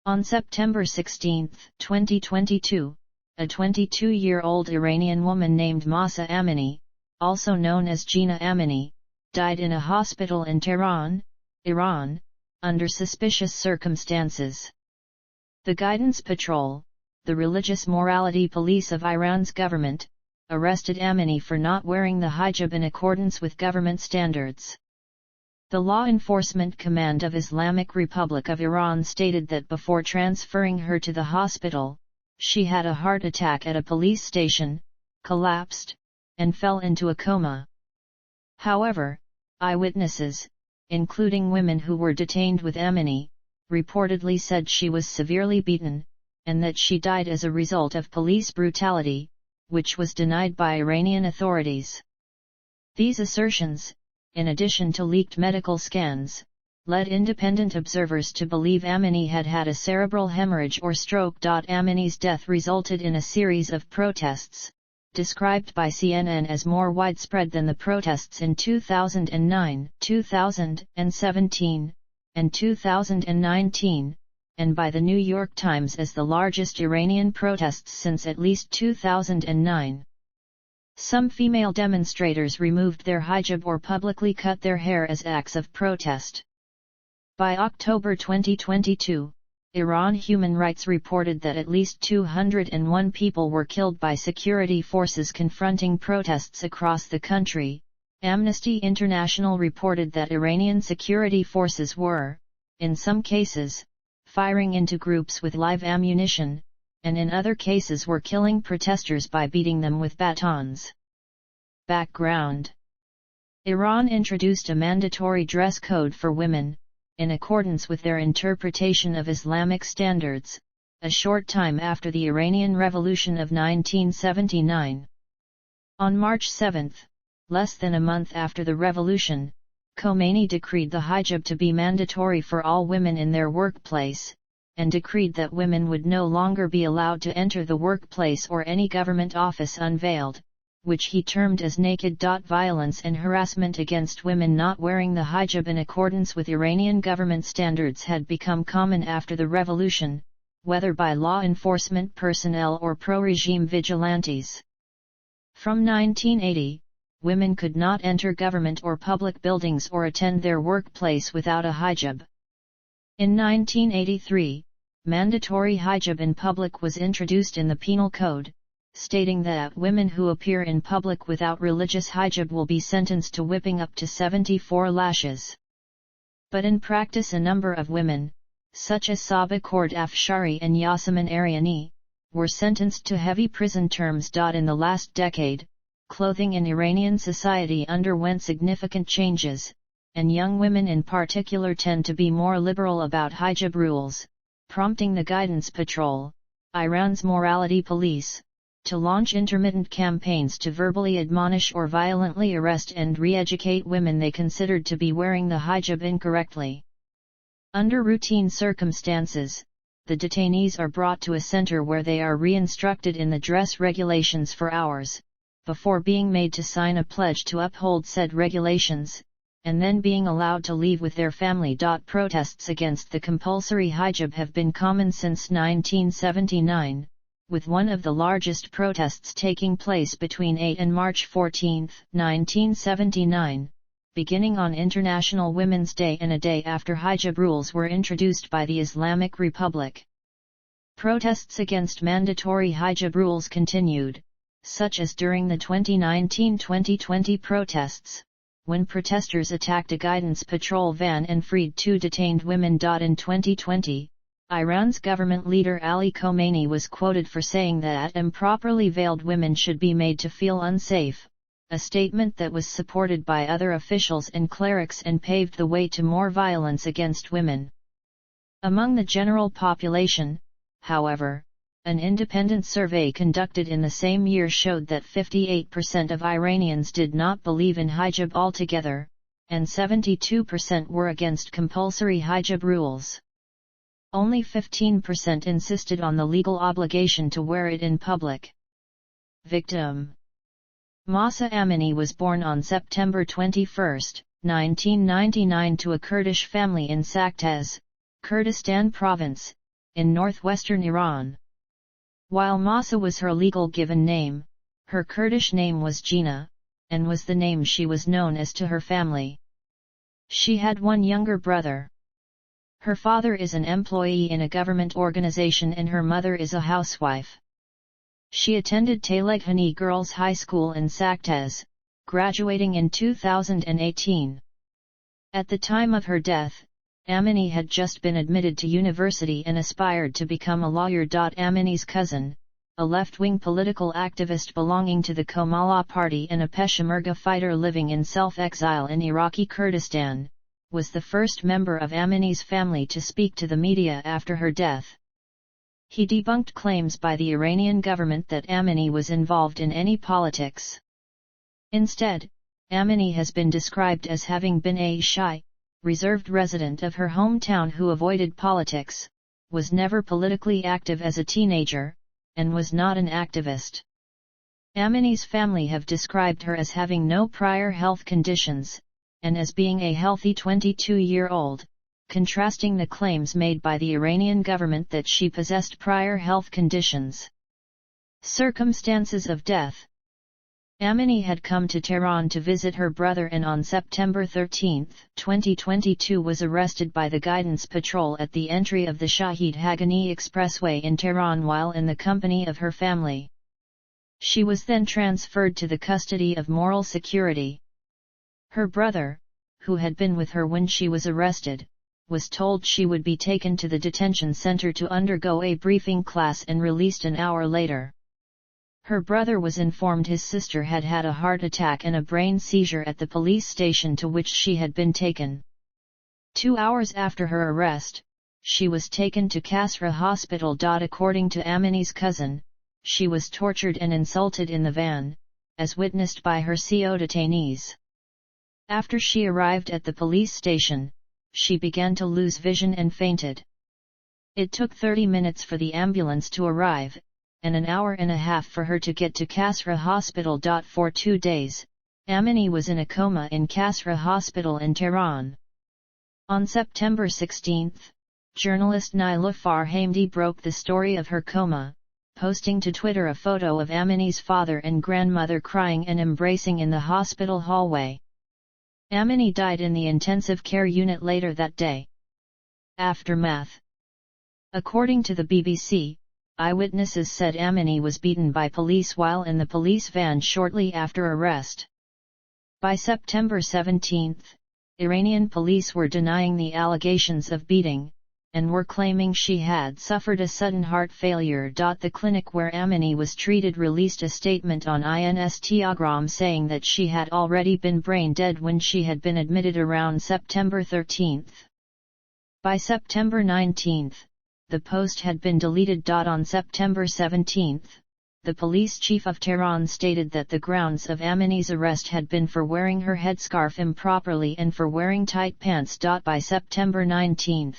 On September 16, 2022, a 22-year-old Iranian woman named Mahsa Amini, also known as Jina Amini, died in a hospital in Tehran, Iran, under suspicious circumstances. The Guidance Patrol, the religious morality police of Iran's government, arrested Amini for not wearing the hijab in accordance with government standards. The Law Enforcement Command of Islamic Republic of Iran stated that before transferring her to the hospital, she had a heart attack at a police station, collapsed, and fell into a coma. However, eyewitnesses, including women who were detained with Amini, reportedly said she was severely beaten, and that she died as a result of police brutality, which was denied by Iranian authorities. These assertions, in addition to leaked medical scans, led independent observers to believe Amini had had a cerebral hemorrhage or stroke. Amini's death resulted in a series of protests, described by CNN as more widespread than the protests in 2009, 2017, and 2019, and by the New York Times as the largest Iranian protests since at least 2009. Some female demonstrators removed their hijab or publicly cut their hair as acts of protest. By October 2022, Iran Human Rights reported that at least 201 people were killed by security forces confronting protests across the country. Amnesty International reported that Iranian security forces were, in some cases, firing into groups with live ammunition, and in other cases were killing protesters by beating them with batons. Background: Iran introduced a mandatory dress code for women, in accordance with their interpretation of Islamic standards, a short time after the Iranian Revolution of 1979. On March 7, less than a month after the revolution, Khomeini decreed the hijab to be mandatory for all women in their workplace, and decreed that women would no longer be allowed to enter the workplace or any government office unveiled, which he termed as naked. Violence and harassment against women not wearing the hijab in accordance with Iranian government standards had become common after the revolution, whether by law enforcement personnel or pro-regime vigilantes. From 1980, women could not enter government or public buildings or attend their workplace without a hijab. In 1983, mandatory hijab in public was introduced in the Penal Code, stating that women who appear in public without religious hijab will be sentenced to whipping up to 74 lashes. But in practice a number of women, such as Saba Khord Afshari and Yasemin Ariani, were sentenced to heavy prison terms. In the last decade, clothing in Iranian society underwent significant changes, and young women in particular tend to be more liberal about hijab rules, prompting the Guidance Patrol, Iran's morality police, to launch intermittent campaigns to verbally admonish or violently arrest and re-educate women they considered to be wearing the hijab incorrectly. Under routine circumstances, the detainees are brought to a center where they are re-instructed in the dress regulations for hours, before being made to sign a pledge to uphold said regulations, and then being allowed to leave with their family. Protests against the compulsory hijab have been common since 1979, with one of the largest protests taking place between 8 and March 14, 1979, beginning on International Women's Day and a day after hijab rules were introduced by the Islamic Republic. Protests against mandatory hijab rules continued, such as during the 2019-2020 protests, when protesters attacked a Guidance Patrol van and freed 2 detained women. In 2020, Iran's government leader Ali Khomeini was quoted for saying that improperly veiled women should be made to feel unsafe, a statement that was supported by other officials and clerics and paved the way to more violence against women. Among the general population, however, an independent survey conducted in the same year showed that 58% of Iranians did not believe in hijab altogether, and 72% were against compulsory hijab rules. Only 15% insisted on the legal obligation to wear it in public. Victim: Mahsa Amini was born on September 21, 1999 to a Kurdish family in Saktez, Kurdistan Province, in northwestern Iran. While Mahsa was her legal given name, her Kurdish name was Jina, and was the name she was known as to her family. She had one younger brother. Her father is an employee in a government organization and her mother is a housewife. She attended Teleghani Girls High School in Saktez, graduating in 2018. At the time of her death, Amini had just been admitted to university and aspired to become a lawyer. Amini's cousin, a left-wing political activist belonging to the Komala party and a Peshmerga fighter living in self-exile in Iraqi Kurdistan, was the first member of Amini's family to speak to the media after her death. He debunked claims by the Iranian government that Amini was involved in any politics. Instead, Amini has been described as having been a shy, reserved resident of her hometown who avoided politics, was never politically active as a teenager, and was not an activist. Amini's family have described her as having no prior health conditions, and as being a healthy 22-year-old, contrasting the claims made by the Iranian government that she possessed prior health conditions. Circumstances of death. Amini had come to Tehran to visit her brother and on September 13, 2022 was arrested by the Guidance Patrol at the entry of the Shahid Haghani Expressway in Tehran while in the company of her family. She was then transferred to the custody of Moral Security. Her brother, who had been with her when she was arrested, was told she would be taken to the detention center to undergo a briefing class and released an hour later. Her brother was informed his sister had had a heart attack and a brain seizure at the police station to which she had been taken. 2 hours after her arrest, she was taken to Kasra Hospital. According to Amini's cousin, she was tortured and insulted in the van, as witnessed by her CO detainees. After she arrived at the police station, she began to lose vision and fainted. It took 30 minutes for the ambulance to arrive, and an hour and a half for her to get to Kasra Hospital. For 2 days, Amini was in a coma in Kasra Hospital in Tehran. On September 16, journalist Niloufar Hamdi broke the story of her coma, posting to Twitter a photo of Amini's father and grandmother crying and embracing in the hospital hallway. Amini died in the intensive care unit later that day. Aftermath. According to the BBC, eyewitnesses said Amini was beaten by police while in the police van shortly after arrest. By September 17, Iranian police were denying the allegations of beating, and were claiming she had suffered a sudden heart failure. The clinic where Amini was treated released a statement on Instagram saying that she had already been brain dead when she had been admitted around September 13. By September 19, the post had been deleted. On September 17, the police chief of Tehran stated that the grounds of Amini's arrest had been for wearing her headscarf improperly and for wearing tight pants. By September 19,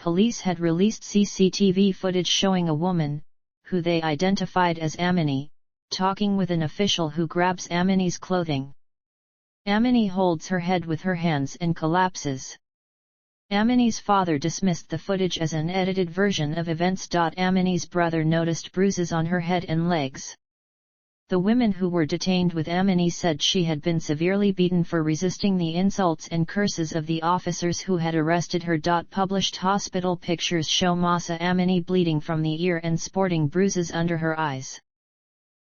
police had released CCTV footage showing a woman, who they identified as Amini, talking with an official who grabs Amini's clothing. Amini holds her head with her hands and collapses. Amini's father dismissed the footage as an edited version of events. Amini's brother noticed bruises on her head and legs. The women who were detained with Amini said she had been severely beaten for resisting the insults and curses of the officers who had arrested her. Published hospital pictures show Mahsa Amini bleeding from the ear and sporting bruises under her eyes.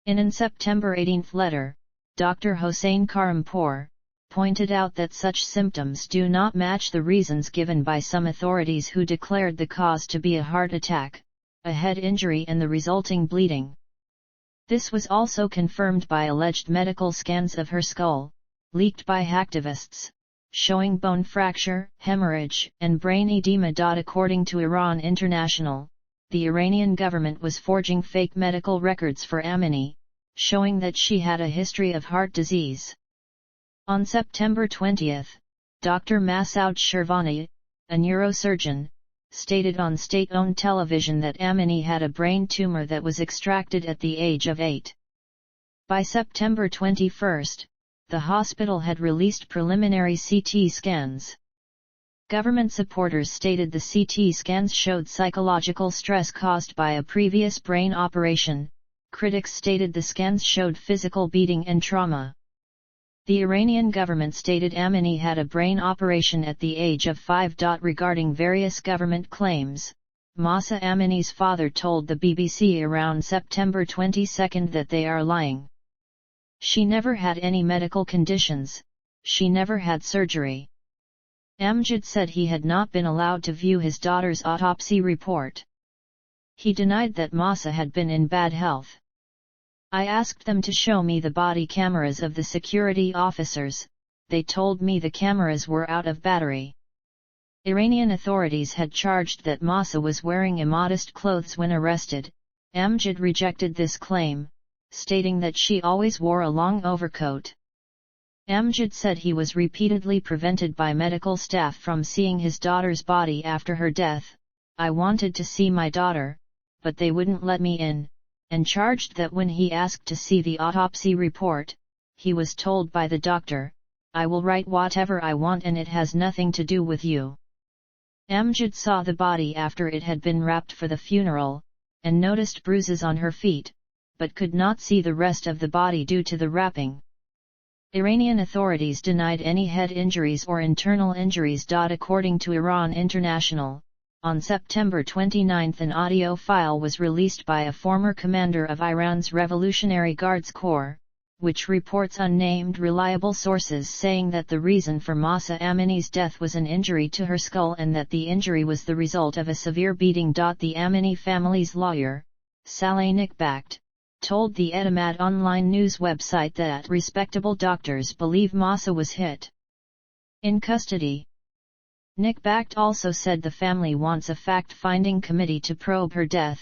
In an September 18 letter, Dr. Hossein Karimpour pointed out that such symptoms do not match the reasons given by some authorities who declared the cause to be a heart attack, a head injury and the resulting bleeding. This was also confirmed by alleged medical scans of her skull, leaked by hacktivists, showing bone fracture, hemorrhage, and brain edema. According to Iran International, the Iranian government was forging fake medical records for Amini, showing that she had a history of heart disease. On September 20, Dr. Masoud Shervani, a neurosurgeon, stated on state-owned television that Amini had a brain tumor that was extracted at the age of 8. By September 21, the hospital had released preliminary CT scans. Government supporters stated the CT scans showed psychological stress caused by a previous brain operation. Critics stated the scans showed physical beating and trauma. The Iranian government stated Amini had a brain operation at the age of 5. Regarding various government claims, Mahsa Amini's father told the BBC around September 22 that they are lying. She never had any medical conditions, she never had surgery. Amjad said he had not been allowed to view his daughter's autopsy report. He denied that Mahsa had been in bad health. I asked them to show me the body cameras of the security officers, they told me the cameras were out of battery. Iranian authorities had charged that Mahsa was wearing immodest clothes when arrested. Amjad rejected this claim, stating that she always wore a long overcoat. Amjad said he was repeatedly prevented by medical staff from seeing his daughter's body after her death. I wanted to see my daughter, but they wouldn't let me in, and charged that when he asked to see the autopsy report, he was told by the doctor, I will write whatever I want and it has nothing to do with you. Amjad saw the body after it had been wrapped for the funeral, and noticed bruises on her feet, but could not see the rest of the body due to the wrapping. Iranian authorities denied any head injuries or internal injuries. According to Iran International, on September 29 an audio file was released by a former commander of Iran's Revolutionary Guards Corps, which reports unnamed reliable sources saying that the reason for Mahsa Amini's death was an injury to her skull and that the injury was the result of a severe beating. The Amini family's lawyer, Saleh Nikbakht, told the Etimad online news website that respectable doctors believe Mahsa was hit in custody. Nikbakht also said the family wants a fact-finding committee to probe her death,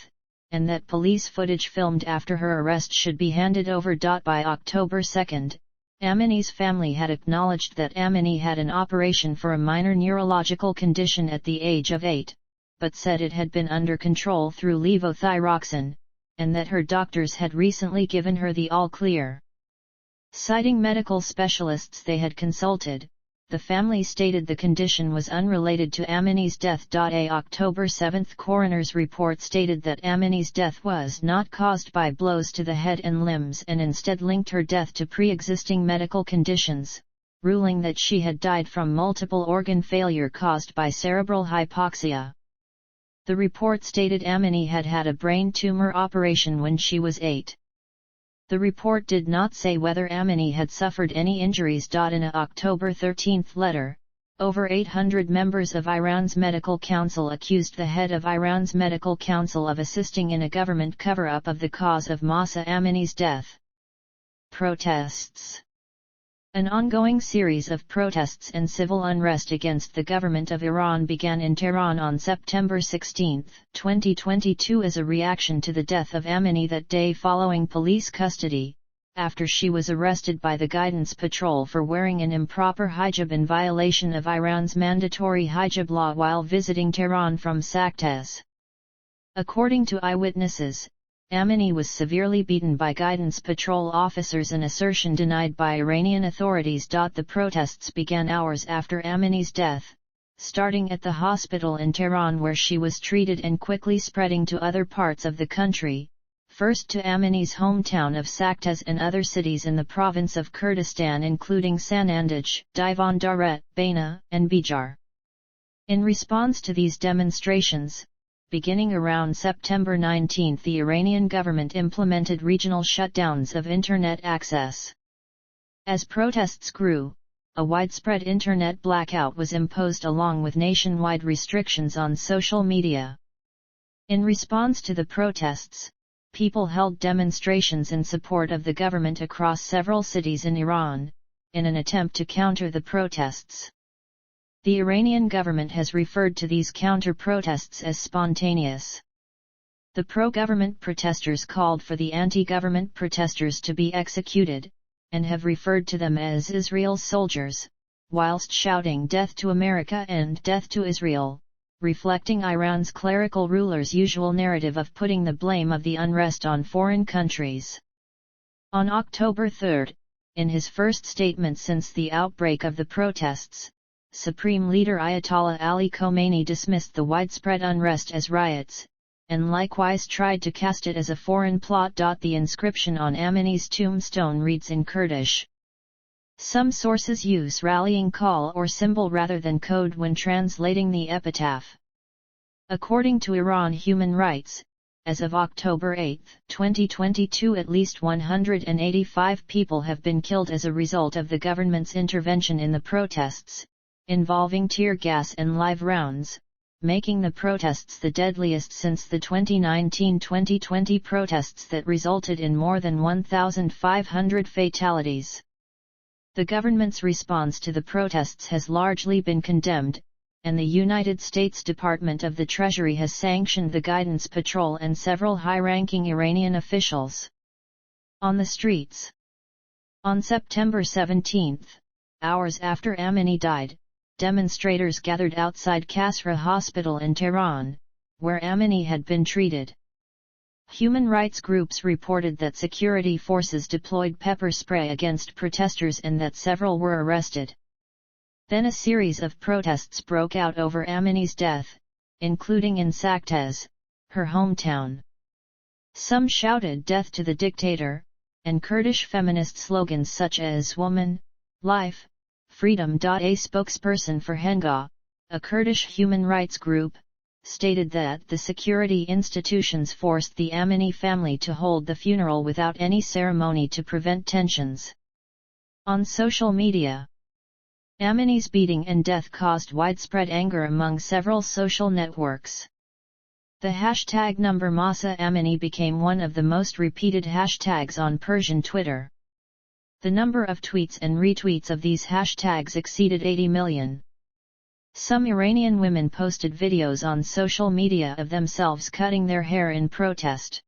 and that police footage filmed after her arrest should be handed over. By October 2, Amini's family had acknowledged that Amini had an operation for a minor neurological condition at the age of 8, but said it had been under control through levothyroxine, and that her doctors had recently given her the all-clear. Citing medical specialists they had consulted, the family stated the condition was unrelated to Amini's death. A October 7 coroner's report stated that Amini's death was not caused by blows to the head and limbs and instead linked her death to pre-existing medical conditions, ruling that she had died from multiple organ failure caused by cerebral hypoxia. The report stated Amini had had a brain tumor operation when she was 8. The report did not say whether Amini had suffered any injuries. In an October 13 letter, over 800 members of Iran's medical council accused the head of Iran's medical council of assisting in a government cover-up of the cause of Mahsa Amini's death. Protests. An ongoing series of protests and civil unrest against the government of Iran began in Tehran on September 16, 2022 as a reaction to the death of Amini that day following police custody, after she was arrested by the Guidance Patrol for wearing an improper hijab in violation of Iran's mandatory hijab law while visiting Tehran from Saqqez. According to eyewitnesses, Amini was severely beaten by Guidance Patrol officers, an assertion denied by Iranian authorities. The protests began hours after Amini's death, starting at the hospital in Tehran where she was treated and quickly spreading to other parts of the country, first to Amini's hometown of Saqqez and other cities in the province of Kurdistan including Sanandaj, Divan Daret, Baina, and Bijar. In response to these demonstrations, beginning around September 19, the Iranian government implemented regional shutdowns of internet access. As protests grew, a widespread internet blackout was imposed along with nationwide restrictions on social media. In response to the protests, people held demonstrations in support of the government across several cities in Iran, in an attempt to counter the protests. The Iranian government has referred to these counter-protests as spontaneous. The pro-government protesters called for the anti-government protesters to be executed, and have referred to them as Israel's soldiers, whilst shouting "Death to America" and "Death to Israel," reflecting Iran's clerical rulers' usual narrative of putting the blame of the unrest on foreign countries. On October 3, in his first statement since the outbreak of the protests, Supreme Leader Ayatollah Ali Khomeini dismissed the widespread unrest as riots, and likewise tried to cast it as a foreign plot. The inscription on Amini's tombstone reads in Kurdish. Some sources use rallying call or symbol rather than code when translating the epitaph. According to Iran Human Rights, as of October 8, 2022, at least 185 people have been killed as a result of the government's intervention in the protests, involving tear gas and live rounds, making the protests the deadliest since the 2019-2020 protests that resulted in more than 1,500 fatalities. The government's response to the protests has largely been condemned, and the United States Department of the Treasury has sanctioned the Guidance Patrol and several high-ranking Iranian officials. On the streets. On September 17, hours after Amini died, demonstrators gathered outside Kasra Hospital in Tehran, where Amini had been treated. Human rights groups reported that security forces deployed pepper spray against protesters and that several were arrested. Then a series of protests broke out over Amini's death, including in Saktez, her hometown. Some shouted "Death to the dictator," and Kurdish feminist slogans such as "Woman, Life, Freedom." A spokesperson for Henga, a Kurdish human rights group, stated that the security institutions forced the Amini family to hold the funeral without any ceremony to prevent tensions. On social media, Amini's beating and death caused widespread anger among several social networks. The hashtag #Mahsa Amini became one of the most repeated hashtags on Persian Twitter. The number of tweets and retweets of these hashtags exceeded 80 million. Some Iranian women posted videos on social media of themselves cutting their hair in protest.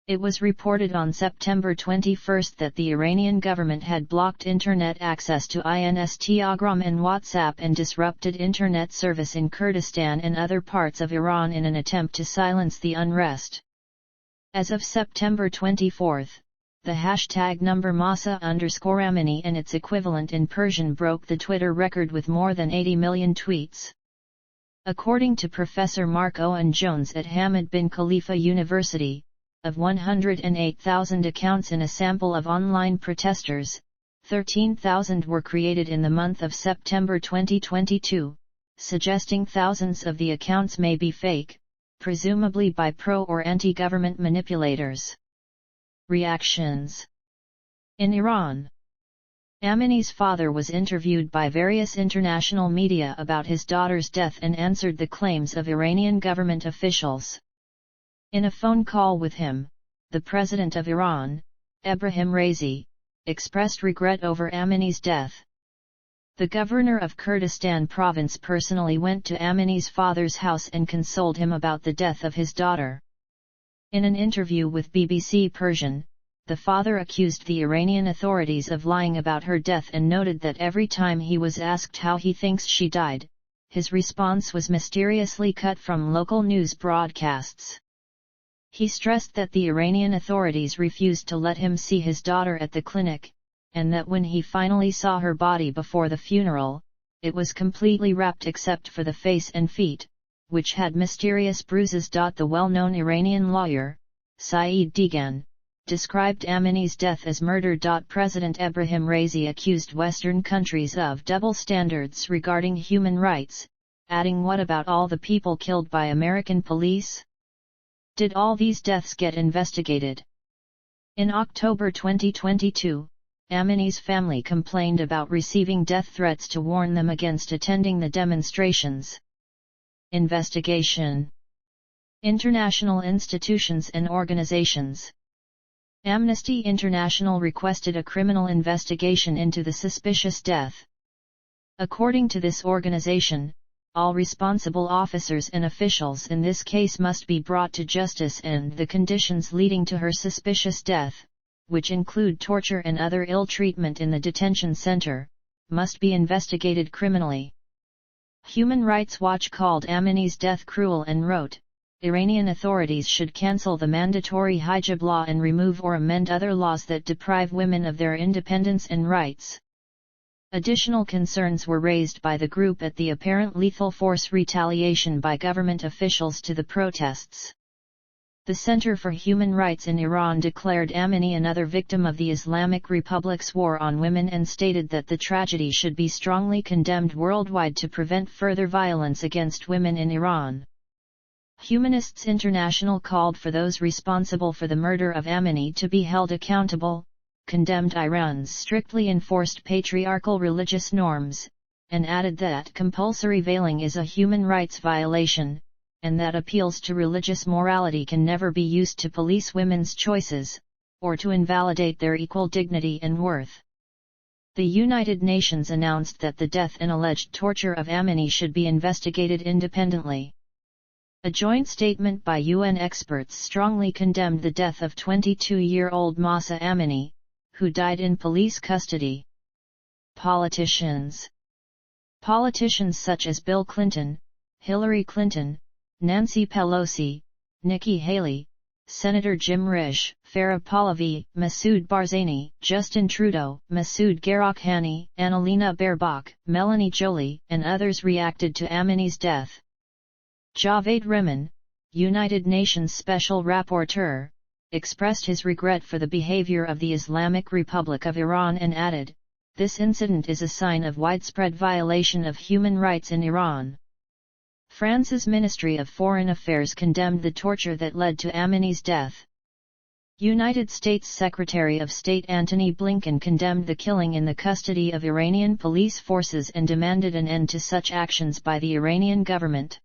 It was reported on September 21 that the Iranian government had blocked internet access to Instagram and WhatsApp and disrupted internet service in Kurdistan and other parts of Iran in an attempt to silence the unrest. As of September 24, the hashtag #Mahsa_Amini and its equivalent in Persian broke the Twitter record with more than 80 million tweets. According to Professor Mark Owen Jones at Hamad bin Khalifa University, of 108,000 accounts in a sample of online protesters, 13,000 were created in the month of September 2022, suggesting thousands of the accounts may be fake, presumably by pro- or anti-government manipulators. Reactions. In Iran, Amini's father was interviewed by various international media about his daughter's death and answered the claims of Iranian government officials. In a phone call with him, the president of Iran, Ebrahim Raisi, expressed regret over Amini's death. The governor of Kurdistan province personally went to Amini's father's house and consoled him about the death of his daughter. In an interview with BBC Persian, the father accused the Iranian authorities of lying about her death and noted that every time he was asked how he thinks she died, his response was mysteriously cut from local news broadcasts. He stressed that the Iranian authorities refused to let him see his daughter at the clinic, and that when he finally saw her body before the funeral, it was completely wrapped except for the face and feet, which had mysterious bruises. The well-known Iranian lawyer, Saeed Degan, described Amini's death as murder. President Ebrahim Raisi accused Western countries of double standards regarding human rights, adding, "What about all the people killed by American police? Did all these deaths get investigated?" In October 2022, Amini's family complained about receiving death threats to warn them against attending the demonstrations. Investigation. International institutions and organizations. Amnesty International requested a criminal investigation into the suspicious death. According to this organization, all responsible officers and officials in this case must be brought to justice and the conditions leading to her suspicious death, which include torture and other ill treatment in the detention center, must be investigated criminally. Human Rights Watch called Amini's death cruel and wrote, "Iranian authorities should cancel the mandatory hijab law and remove or amend other laws that deprive women of their independence and rights." Additional concerns were raised by the group at the apparent lethal force retaliation by government officials to the protests. The Center for Human Rights in Iran declared Amini another victim of the Islamic Republic's war on women and stated that the tragedy should be strongly condemned worldwide to prevent further violence against women in Iran. Humanists International called for those responsible for the murder of Amini to be held accountable, condemned Iran's strictly enforced patriarchal religious norms, and added that compulsory veiling is a human rights violation, and that appeals to religious morality can never be used to police women's choices, or to invalidate their equal dignity and worth. The United Nations announced that the death and alleged torture of Amini should be investigated independently. A joint statement by UN experts strongly condemned the death of 22-year-old Mahsa Amini, who died in police custody. Politicians such as Bill Clinton, Hillary Clinton, Nancy Pelosi, Nikki Haley, Senator Jim Risch, Farah Pahlavi, Masoud Barzani, Justin Trudeau, Masoud Gherakhani, Annalena Baerbock, Melanie Joly, and others reacted to Amini's death. Javed Rehman, United Nations Special Rapporteur, expressed his regret for the behavior of the Islamic Republic of Iran and added, "This incident is a sign of widespread violation of human rights in Iran." France's Ministry of Foreign Affairs condemned the torture that led to Amini's death. United States Secretary of State Antony Blinken condemned the killing in the custody of Iranian police forces and demanded an end to such actions by the Iranian government.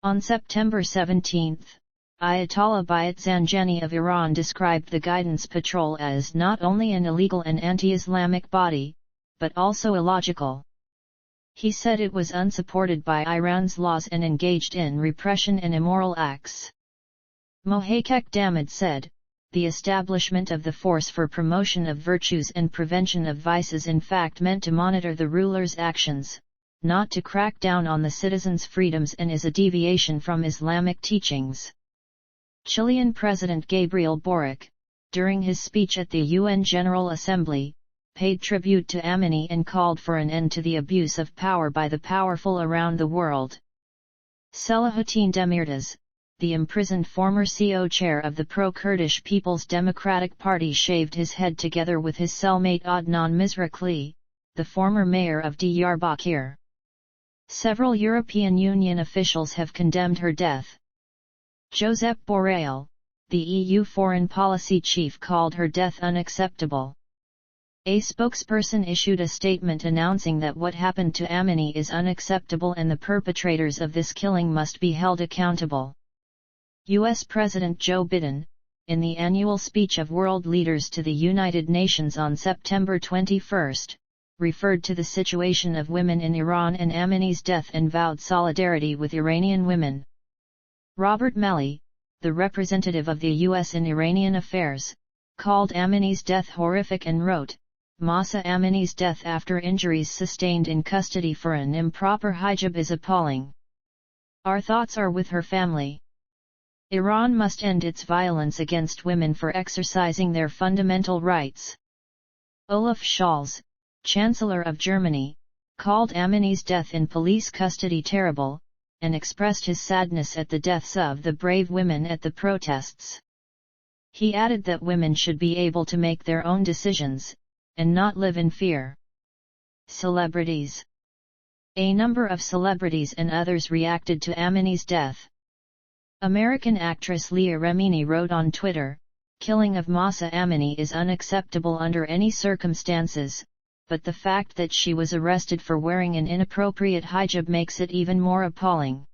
On September 17, Ayatollah Bayat Zanjani of Iran described the Guidance Patrol as not only an illegal and anti-Islamic body, but also illogical. He said it was unsupported by Iran's laws and engaged in repression and immoral acts. Mohakek Damad said, "The establishment of the Force for Promotion of Virtues and Prevention of Vices in fact meant to monitor the ruler's actions, not to crack down on the citizens' freedoms, and is a deviation from Islamic teachings." Chilean President Gabriel Boric, during his speech at the UN General Assembly, paid tribute to Amini and called for an end to the abuse of power by the powerful around the world. Selahattin Demirtas, the imprisoned former co-chair of the pro-Kurdish People's Democratic Party, shaved his head together with his cellmate Adnan Mizrakli, the former mayor of Diyarbakir. Several European Union officials have condemned her death. Josep Borrell, the EU foreign policy chief, called her death unacceptable. A spokesperson issued a statement announcing that what happened to Amini is unacceptable and the perpetrators of this killing must be held accountable. U.S. President Joe Biden, in the annual speech of world leaders to the United Nations on September 21, referred to the situation of women in Iran and Amini's death and vowed solidarity with Iranian women. Robert Malley, the representative of the U.S. in Iranian affairs, called Amini's death horrific and wrote, "Mahsa Amini's death after injuries sustained in custody for an improper hijab is appalling. Our thoughts are with her family. Iran must end its violence against women for exercising their fundamental rights." Olaf Scholz, Chancellor of Germany, called Amini's death in police custody terrible, and expressed his sadness at the deaths of the brave women at the protests. He added that women should be able to make their own decisions, and not live in fear. Celebrities. A number of celebrities and others reacted to Amini's death. American actress Leah Remini wrote on Twitter, "Killing of Mahsa Amini is unacceptable under any circumstances, but the fact that she was arrested for wearing an inappropriate hijab makes it even more appalling."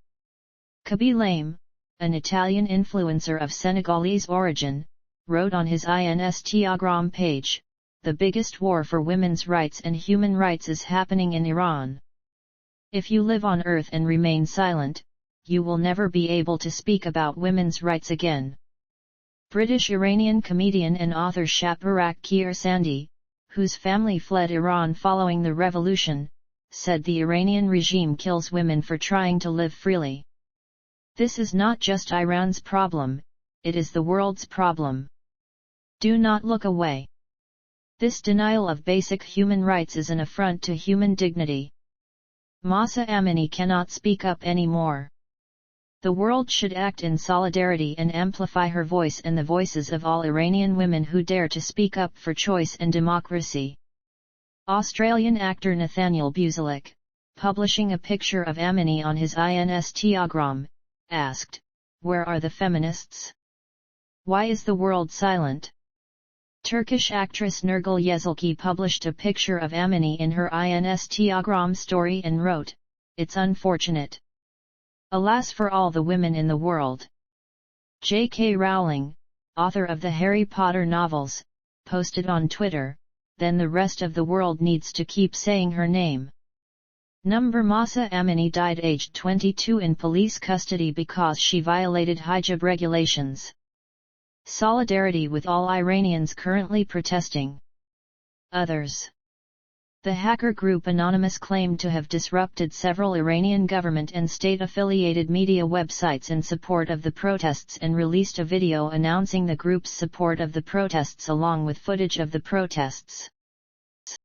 Kabi Lame, an Italian influencer of Senegalese origin, wrote on his Instagram page, "The biggest war for women's rights and human rights is happening in Iran. If you live on earth and remain silent, you will never be able to speak about women's rights again." British-Iranian comedian and author Shaparak Kiarostami, whose family fled Iran following the revolution, said the Iranian regime kills women for trying to live freely. "This is not just Iran's problem, it is the world's problem. Do not look away." This denial of basic human rights is an affront to human dignity. Mahsa Amini cannot speak up anymore. The world should act in solidarity and amplify her voice and the voices of all Iranian women who dare to speak up for choice and democracy. Australian actor Nathaniel Buzalik, publishing a picture of Amini on his Instagram, asked, "Where are the feminists? Why is the world silent?" Turkish actress Nurgül Yeşilçay published a picture of Amini in her Instagram story and wrote, "It's unfortunate. Alas for all the women in the world." J.K. Rowling, author of the Harry Potter novels, posted on Twitter, "Then the rest of the world needs to keep saying her name." Mahsa Amini died aged 22 in police custody because she violated hijab regulations. Solidarity with all Iranians currently protesting. Others. The hacker group Anonymous claimed to have disrupted several Iranian government and state-affiliated media websites in support of the protests and released a video announcing the group's support of the protests along with footage of the protests.